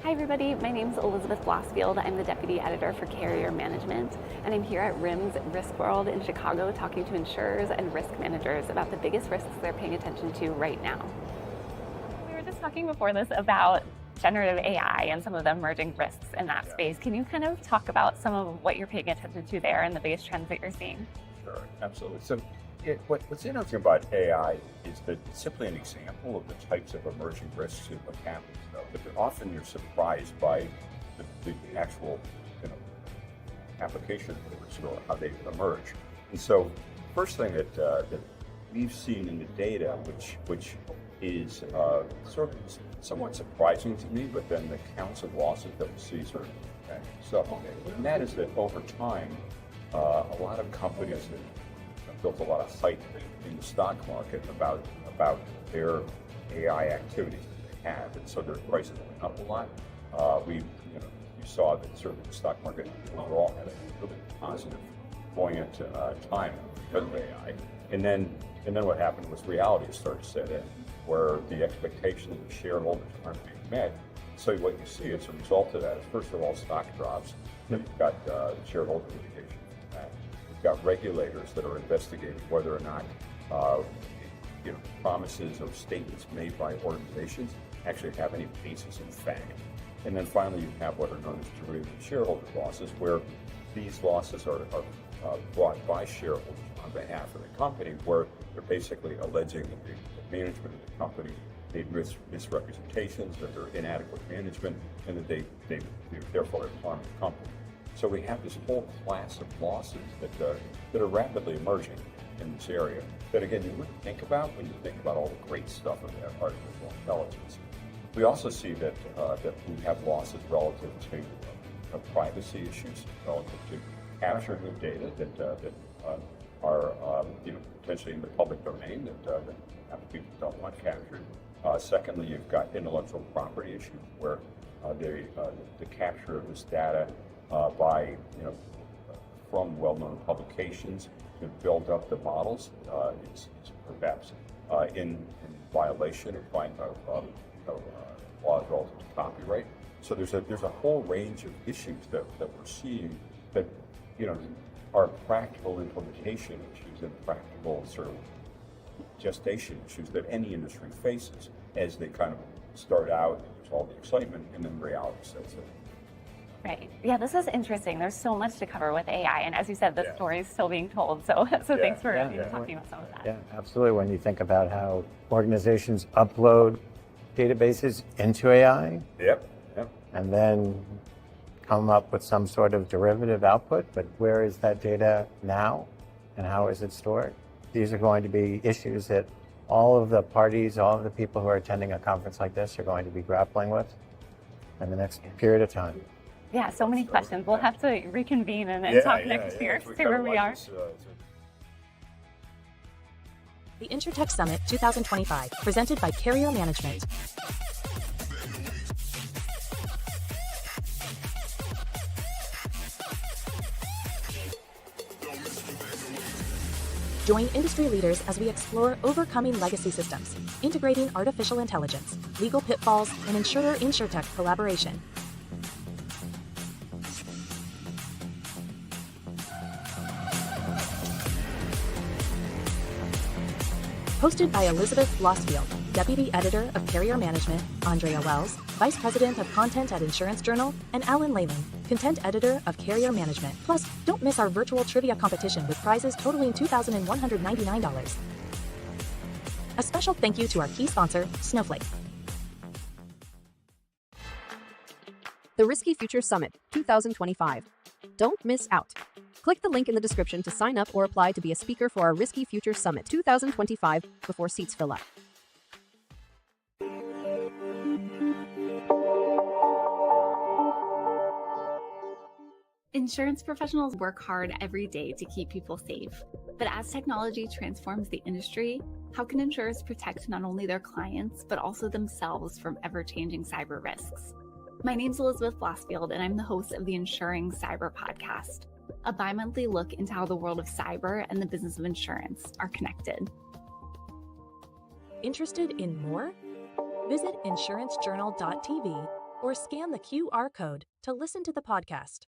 Hi everybody, my name is Elizabeth Blosfield. I'm the Deputy Editor for Carrier Management, and I'm here at RIMS RISKWORLD in Chicago talking to insurers and risk managers about the biggest risks they're paying attention to right now. We were just talking before this about generative AI and some of the emerging risks in that space. Can you kind of talk about some of what you're paying attention to there and the biggest trends that you're seeing? Sure, absolutely. So what's interesting about AI is that it's simply an example of the types of emerging risks and what happens. But often you're surprised by the actual application or how they emerge. And so first thing that we've seen in the data, which is sort of somewhat surprising to me, but then the counts of losses that we see sort of so, and that is that over time, a lot of companies have built a lot of hype in the stock market about their AI activities that they have, and so their prices went up a lot. You saw that certainly the stock market overall had a really positive, buoyant time because of AI, and then what happened was reality started to set in, where the expectations of the shareholders aren't being met. So what you see as a result of that is, first of all, stock drops. You've got shareholder litigation from that. You've got regulators that are investigating whether or not promises or statements made by organizations actually have any basis in fact. And then finally, you have what are known as derivative shareholder losses, where these losses are brought by shareholders on behalf of the company, where they're basically alleging that the management of the company made misrepresentations, that they're inadequate management, and that they therefore harm the company. So we have this whole class of losses that are rapidly emerging in this area that, again, you wouldn't think about when you think about all the great stuff of artificial intelligence. We also see that we have losses relative to privacy issues, relative to capturing of data that are potentially in the public domain that people don't want captured. Secondly, you've got intellectual property issues where the capture of this data from well-known publications to build up the models is perhaps in violation of laws relative to copyright. So there's a whole range of issues that we're seeing that are practical implementation issues and practical sort of gestation issues that any industry faces as they kind of start out. There's all the excitement, and then reality sets in. Right. Yeah, this is interesting. There's so much to cover with AI, and as you said, the story is still being told. So thanks for talking about some of that. Yeah, absolutely. When you think about how organizations upload databases into AI, Yep. and then come up with some sort of derivative output, but where is that data now, and how is it stored? These are going to be issues that all of the parties, all of the people who are attending a conference like this are going to be grappling with in the next period of time. Yeah, so many questions. We'll have to reconvene and talk next year, see where we are. The InsurTech Summit 2025, presented by Carrier Management. Join industry leaders as we explore overcoming legacy systems, integrating artificial intelligence, legal pitfalls, and insurer-InsurTech collaboration. Hosted by Elizabeth Blosfield, Deputy Editor of Carrier Management, Andrea Wells, Vice President of Content at Insurance Journal, and Alan Lehman, Content Editor of Carrier Management. Plus, don't miss our virtual trivia competition with prizes totaling $2,199. A special thank you to our key sponsor, Snowflake. The Risky Future Summit 2025. Don't miss out. Click the link in the description to sign up or apply to be a speaker for our Risky Future Summit 2025 before seats fill up. Insurance professionals work hard every day to keep people safe. But as technology transforms the industry, how can insurers protect not only their clients, but also themselves from ever-changing cyber risks? My name's Elizabeth Blosfield, and I'm the host of the Insuring Cyber podcast, a bi-monthly look into how the world of cyber and the business of insurance are connected. Interested in more? Visit insurancejournal.tv or scan the QR code to listen to the podcast.